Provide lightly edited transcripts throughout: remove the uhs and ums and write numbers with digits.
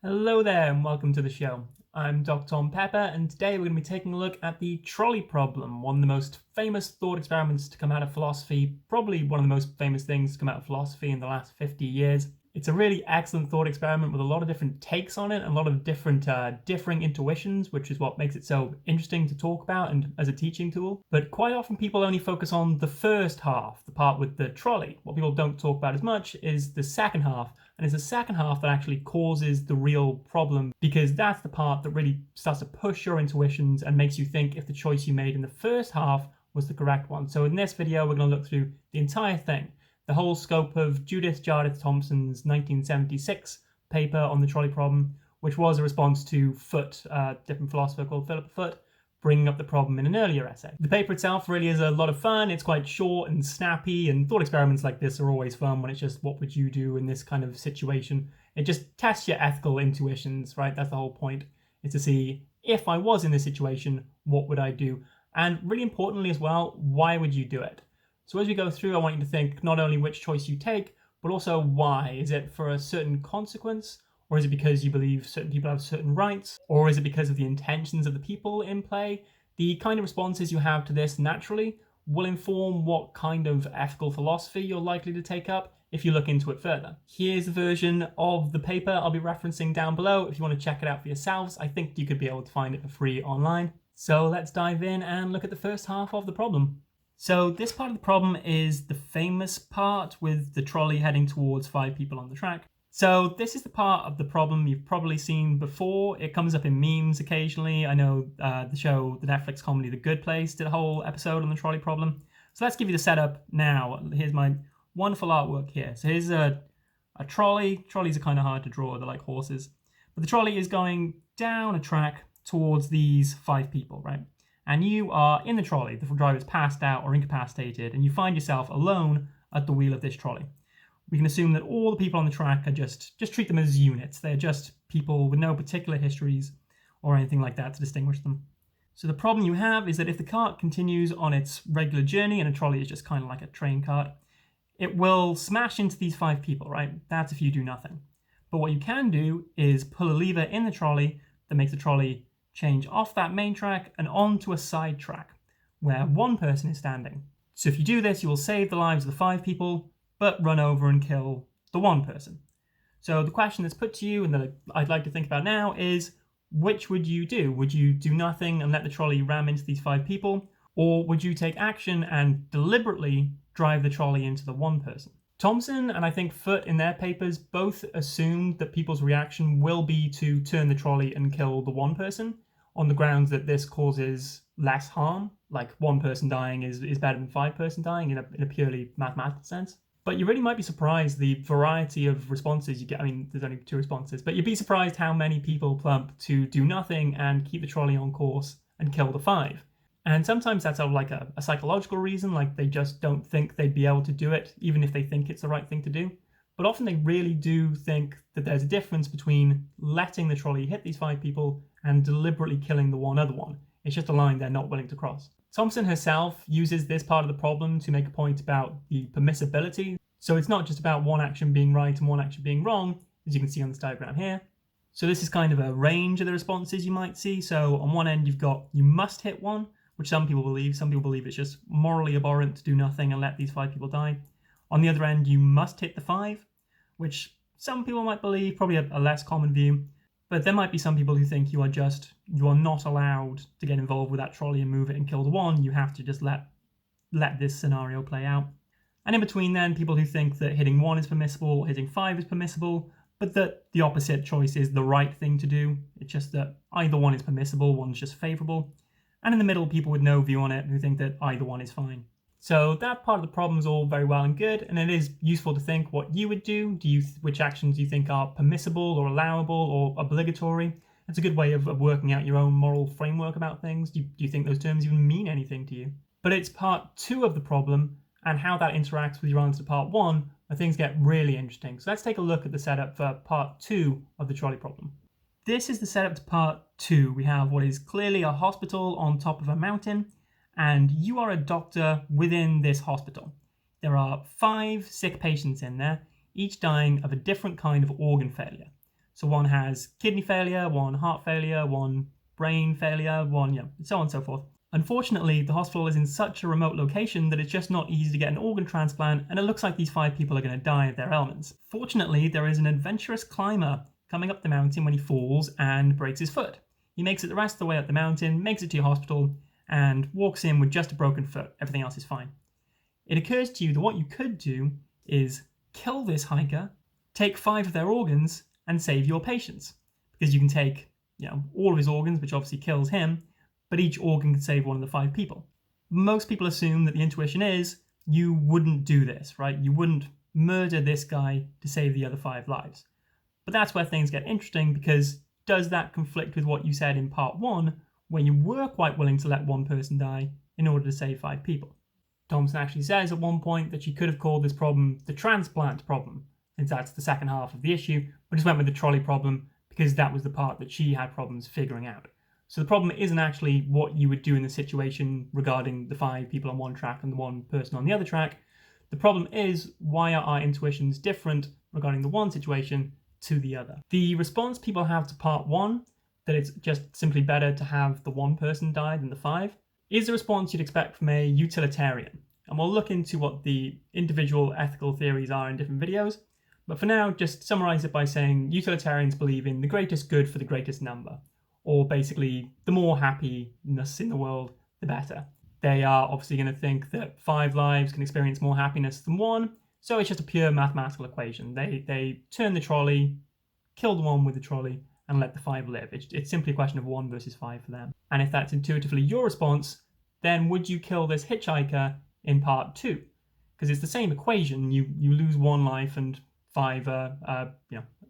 Hello there and welcome to the show. I'm Dr. Tom Pepper and today we're going to be taking a look at the trolley problem, one of the most famous thought experiments to come out of philosophy, probably one of the most famous things to come out of philosophy in the last 50 years. It's a really excellent thought experiment with a lot of different takes on it and a lot of different differing intuitions, which is what makes it so interesting to talk about and as a teaching tool. But quite often people only focus on the first half, the part with the trolley. What people don't talk about as much is the second half, and it's the second half that actually causes the real problem, because that's the part that really starts to push your intuitions and makes you think if the choice you made in the first half was the correct one. So in this video, we're going to look through the entire thing, the whole scope of Judith Jarrett Thomson's 1976 paper on the trolley problem, which was a response to Foote, a different philosopher called Philip Foote, bringing up the problem in an earlier essay. The paper itself really is a lot of fun. It's quite short and snappy, and thought experiments like this are always fun when it's just what would you do in this kind of situation. It just tests your ethical intuitions, right? That's the whole point, is to see if I was in this situation, what would I do? And really importantly as well, why would you do it? So as we go through, I want you to think not only which choice you take, but also why. Is it for a certain consequence? Or is it because you believe certain people have certain rights? Or is it because of the intentions of the people in play? The kind of responses you have to this naturally will inform what kind of ethical philosophy you're likely to take up if you look into it further. Here's the version of the paper I'll be referencing down below. If you want to check it out for yourselves, I think you could be able to find it for free online. So let's dive in and look at the first half of the problem. So this part of the problem is the famous part with the trolley heading towards 5 people on the track. So this is the part of the problem you've probably seen before. It comes up in memes occasionally. I know the Netflix comedy The Good Place did a whole episode on the trolley problem. So let's give you the setup now. Here's my wonderful artwork here. So here's a trolley. Trolleys are kind of hard to draw, they're like horses. But the trolley is going down a track towards these 5 people, right? And you are in the trolley. The driver's passed out or incapacitated, and you find yourself alone at the wheel of this trolley. We can assume that all the people on the track are just treat them as units. They're just people with no particular histories or anything like that to distinguish them. So the problem you have is that if the cart continues on its regular journey, and a trolley is just kind of like a train cart, it will smash into these 5 people, right? That's if you do nothing. But what you can do is pull a lever in the trolley that makes the trolley change off that main track and onto a side track where 1 person is standing. So if you do this, you will save the lives of the 5 people, but run over and kill the 1 person. So the question that's put to you and that I'd like to think about now is, which would you do? Would you do nothing and let the trolley ram into these 5 people? Or would you take action and deliberately drive the trolley into the 1 person? Thomson and I think Foote in their papers both assumed that people's reaction will be to turn the trolley and kill the 1 person on the grounds that this causes less harm, like 1 person dying is better than 5 person dying in a purely mathematical sense. But you really might be surprised the variety of responses you get. I mean, there's only 2 responses, but you'd be surprised how many people plump to do nothing and keep the trolley on course and kill the 5. And sometimes that's out of like a psychological reason, like they just don't think they'd be able to do it, even if they think it's the right thing to do. But often they really do think that there's a difference between letting the trolley hit these 5 people and deliberately killing the one other one. It's just a line they're not willing to cross. Thomson herself uses this part of the problem to make a point about the permissibility. So it's not just about one action being right and one action being wrong, as you can see on this diagram here. So this is kind of a range of the responses you might see. So on one end, you've got you must hit 1, which some people believe. Some people believe it's just morally abhorrent to do nothing and let these 5 people die. On the other end, you must hit the 5, which some people might believe, probably a less common view. But there might be some people who think you are not allowed to get involved with that trolley and move it and kill the 1. You have to just let this scenario play out. And in between then, people who think that hitting 1 is permissible, hitting 5 is permissible, but that the opposite choice is the right thing to do. It's just that either one is permissible, one's just favourable. And in the middle, people with no view on it who think that either one is fine. So that part of the problem is all very well and good, and it is useful to think what you would do. Which actions do you think are permissible or allowable or obligatory? It's a good way of working out your own moral framework about things. Do you think those terms even mean anything to you? But it's part 2 of the problem and how that interacts with your answer to part 1 where things get really interesting. So let's take a look at the setup for part 2 of the trolley problem. This is the setup to part 2. We have what is clearly a hospital on top of a mountain, and you are a doctor within this hospital. There are 5 sick patients in there, each dying of a different kind of organ failure. So one has kidney failure, one heart failure, one brain failure, one, so on and so forth. Unfortunately, the hospital is in such a remote location that it's just not easy to get an organ transplant, and it looks like these 5 people are going to die of their ailments. Fortunately, there is an adventurous climber coming up the mountain when he falls and breaks his foot. He makes it the rest of the way up the mountain, makes it to your hospital, and walks in with just a broken foot. Everything else is fine. It occurs to you that what you could do is kill this hiker, take 5 of their organs, and save your patients. Because you can take, all of his organs, which obviously kills him, but each organ can save one of the 5 people. Most people assume that the intuition is you wouldn't do this, right? You wouldn't murder this guy to save the other 5 lives. But that's where things get interesting, because does that conflict with what you said in part 1, where you were quite willing to let 1 person die in order to save 5 people? Thompson actually says at one point that she could have called this problem the transplant problem, since that's the second half of the issue, but just went with the trolley problem because that was the part that she had problems figuring out. So the problem isn't actually what you would do in the situation regarding the 5 people on one track and the 1 person on the other track. The problem is, why are our intuitions different regarding the one situation to the other? The response people have to part 1, that it's just simply better to have the 1 person die than the 5, is the response you'd expect from a utilitarian. And we'll look into what the individual ethical theories are in different videos. But for now, just summarize it by saying utilitarians believe in the greatest good for the greatest number. Or basically, the more happiness in the world, the better. They are obviously going to think that 5 lives can experience more happiness than 1, so it's just a pure mathematical equation. They turn the trolley, kill the 1 with the trolley, and let the 5 live. It's simply a question of 1 versus 5 for them. And if that's intuitively your response, then would you kill this hitchhiker in part 2? Because it's the same equation. You lose 1 life and 5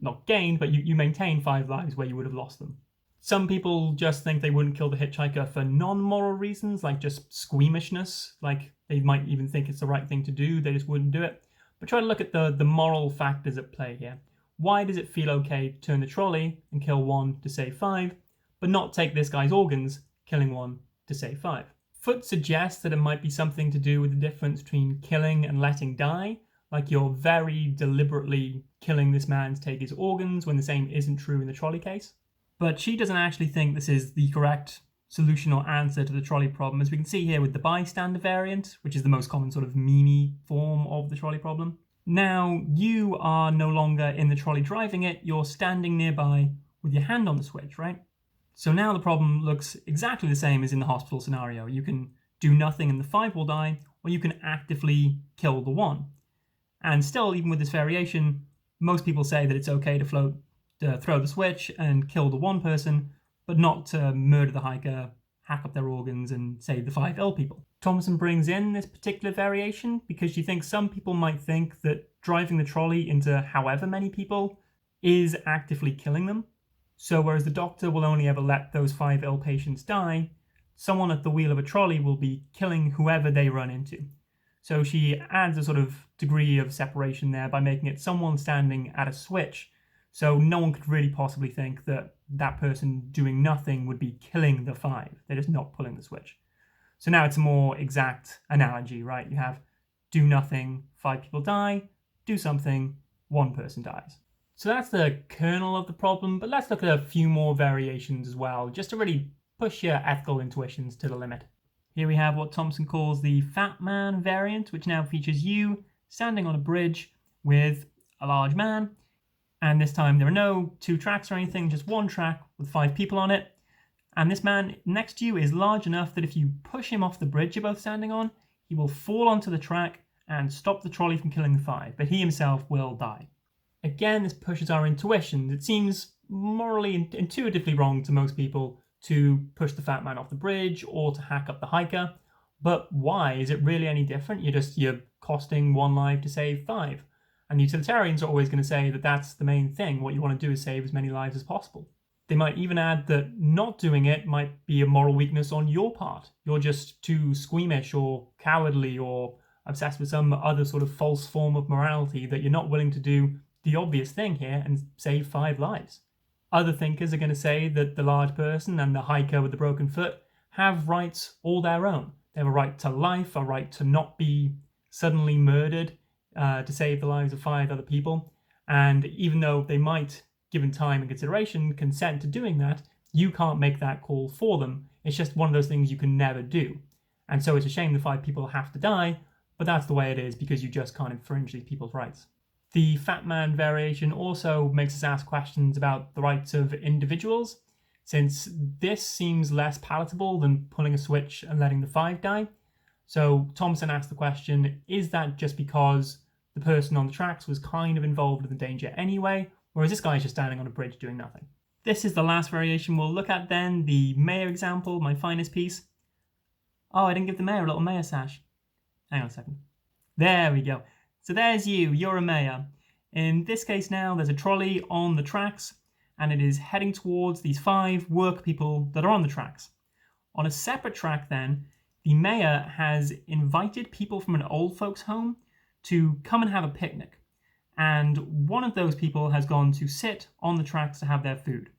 not gained, but you maintain 5 lives where you would have lost them. Some people just think they wouldn't kill the hitchhiker for non-moral reasons, like just squeamishness, like they might even think it's the right thing to do, they just wouldn't do it. But try to look at the moral factors at play here. Why does it feel okay to turn the trolley and kill 1 to save 5, but not take this guy's organs, killing 1 to save 5? Foote suggests that it might be something to do with the difference between killing and letting die, like you're very deliberately killing this man to take his organs when the same isn't true in the trolley case. But she doesn't actually think this is the correct solution or answer to the trolley problem, as we can see here with the bystander variant, which is the most common sort of meme form of the trolley problem. Now, you are no longer in the trolley driving it, you're standing nearby with your hand on the switch, right? So now the problem looks exactly the same as in the hospital scenario. You can do nothing and the 5 will die, or you can actively kill the 1. And still, even with this variation, most people say that it's okay to throw the switch and kill the 1 person, but not to murder the hiker, hack up their organs, and save the 5 ill people. Thompson brings in this particular variation because she thinks some people might think that driving the trolley into however many people is actively killing them. So whereas the doctor will only ever let those 5 ill patients die, someone at the wheel of a trolley will be killing whoever they run into. So she adds a sort of degree of separation there by making it someone standing at a switch. So no one could really possibly think that that person doing nothing would be killing the 5. They're just not pulling the switch. So now it's a more exact analogy, right? You have do nothing, 5 people die, do something, 1 person dies. So that's the kernel of the problem, but let's look at a few more variations as well, just to really push your ethical intuitions to the limit. Here we have what Thompson calls the Fat Man variant, which now features you standing on a bridge with a large man. And this time there are no 2 tracks or anything, just 1 track with 5 people on it. And this man next to you is large enough that if you push him off the bridge you're both standing on, he will fall onto the track and stop the trolley from killing the 5, but he himself will die. Again, this pushes our intuitions. It seems morally, intuitively wrong to most people to push the fat man off the bridge or to hack up the hiker. But why? Is it really any different? You're costing 1 life to save 5. And utilitarians are always going to say that that's the main thing. What you want to do is save as many lives as possible. They might even add that not doing it might be a moral weakness on your part. You're just too squeamish or cowardly or obsessed with some other sort of false form of morality that you're not willing to do the obvious thing here and save 5 lives. Other thinkers are going to say that the large person and the hiker with the broken foot have rights all their own. They have a right to life, a right to not be suddenly murdered, to save the lives of 5 other people. And even though they might given time and consideration, consent to doing that, you can't make that call for them. It's just one of those things you can never do. And so it's a shame the 5 people have to die, but that's the way it is because you just can't infringe these people's rights. The Fat Man variation also makes us ask questions about the rights of individuals, since this seems less palatable than pulling a switch and letting the 5 die. So Thompson asked the question, is that just because the person on the tracks was kind of involved in the danger anyway, or is this guy just standing on a bridge doing nothing? This is the last variation we'll look at then, the mayor example, my finest piece. Oh, I didn't give the mayor a little mayor sash. Hang on a second. There we go. So there's you're a mayor. In this case now, there's a trolley on the tracks, and it is heading towards these 5 work people that are on the tracks. On a separate track then, the mayor has invited people from an old folks home to come and have a picnic. And one of those people has gone to sit on the tracks to have their food.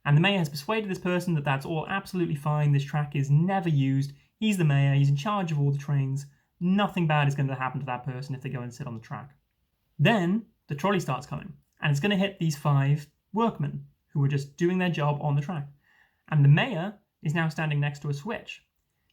And the mayor has persuaded this person that that's all absolutely fine, this track is never used, he's the mayor, he's in charge of all the trains, nothing bad is going to happen to that person if they go and sit on the track. Then the trolley starts coming, and it's going to hit these 5 workmen who were just doing their job on the track. And the mayor is now standing next to a switch.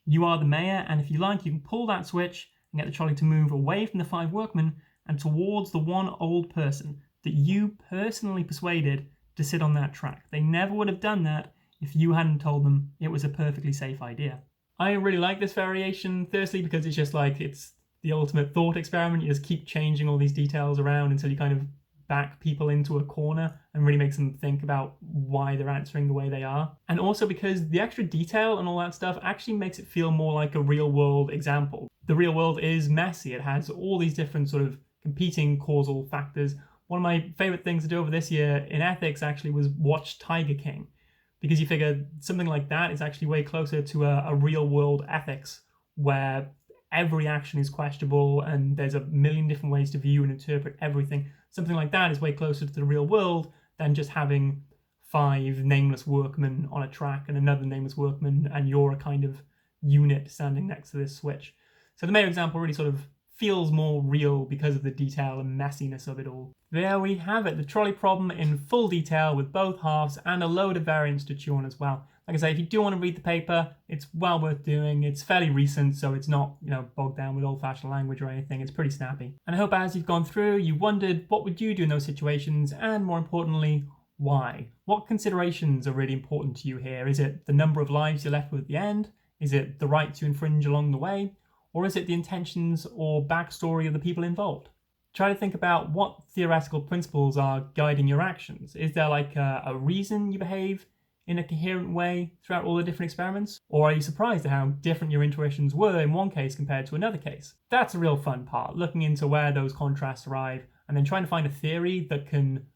You are the mayor, and if you like, you can pull that switch and get the trolley to move away from the 5 workmen and towards the one old person that you personally persuaded to sit on that track. They never would have done that if you hadn't told them it was a perfectly safe idea. I really like this variation, firstly because it's just like, it's the ultimate thought experiment. You just keep changing all these details around until you kind of back people into a corner and really makes them think about why they're answering the way they are. And also because the extra detail and all that stuff actually makes it feel more like a real world example. The real world is messy. It has all these different sort of competing causal factors. One of my favorite things to do over this year in ethics actually was watch Tiger King, because you figure something like that is actually way closer to a real world ethics where every action is questionable and there's a million different ways to view and interpret everything. Something like that is way closer to the real world than just having 5 nameless workmen on a track and another nameless workman and you're a kind of unit standing next to this switch. So the mayor example really sort of feels more real because of the detail and messiness of it all. There we have it, the trolley problem in full detail with both halves and a load of variants to chew on as well. Like I say, if you do want to read the paper, it's well worth doing. It's fairly recent, so it's not, bogged down with old-fashioned language or anything. It's pretty snappy. And I hope as you've gone through, you wondered what would you do in those situations, and more importantly, why? What considerations are really important to you here? Is it the number of lives you're left with at the end? Is it the right to infringe along the way? Or is it the intentions or backstory of the people involved? Try to think about what theoretical principles are guiding your actions. Is there like a reason you behave in a coherent way throughout all the different experiments? Or are you surprised at how different your intuitions were in one case compared to another case? That's a real fun part, looking into where those contrasts arrive and then trying to find a theory that can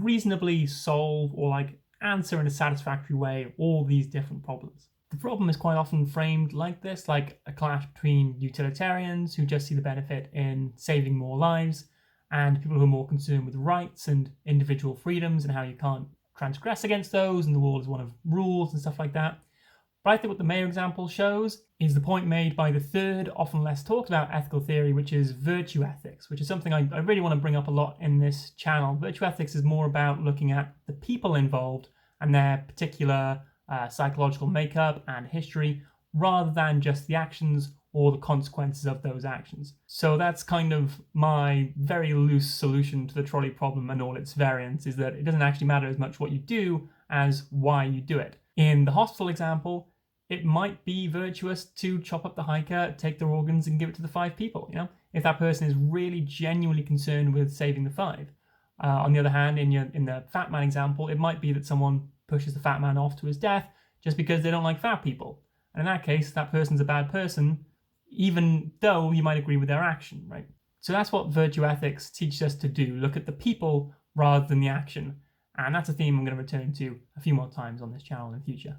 reasonably solve or answer in a satisfactory way all these different problems. The problem is quite often framed like this, like a clash between utilitarians who just see the benefit in saving more lives and people who are more concerned with rights and individual freedoms and how you can't transgress against those and the world is one of rules and stuff like that. But I think what the mayor example shows is the point made by the third, often less talked about ethical theory, which is virtue ethics, which is something I really want to bring up a lot in this channel. Virtue ethics is more about looking at the people involved and their particular psychological makeup and history, rather than just the actions or the consequences of those actions. So that's kind of my very loose solution to the trolley problem and all its variants, is that it doesn't actually matter as much what you do as why you do it. In the hospital example, it might be virtuous to chop up the hiker, take their organs and give it to the 5 people, if that person is really genuinely concerned with saving the 5. On the other hand, in the fat man example, it might be that someone pushes the fat man off to his death just because they don't like fat people. And in that case, that person's a bad person, even though you might agree with their action, right? So that's what virtue ethics teaches us to do, look at the people rather than the action. And that's a theme I'm going to return to a few more times on this channel in the future.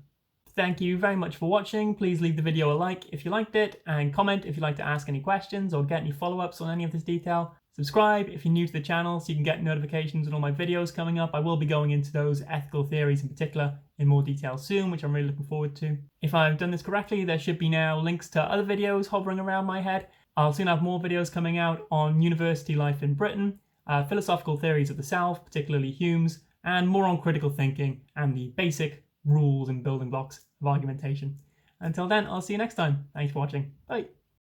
Thank you very much for watching. Please leave the video a like if you liked it, and comment if you'd like to ask any questions or get any follow-ups on any of this detail. Subscribe if you're new to the channel so you can get notifications on all my videos coming up. I will be going into those ethical theories in particular in more detail soon, which I'm really looking forward to. If I've done this correctly, there should be now links to other videos hovering around my head. I'll soon have more videos coming out on university life in Britain, philosophical theories of the self, particularly Hume's, and more on critical thinking and the basic rules and building blocks of argumentation. Until then, I'll see you next time. Thanks for watching. Bye.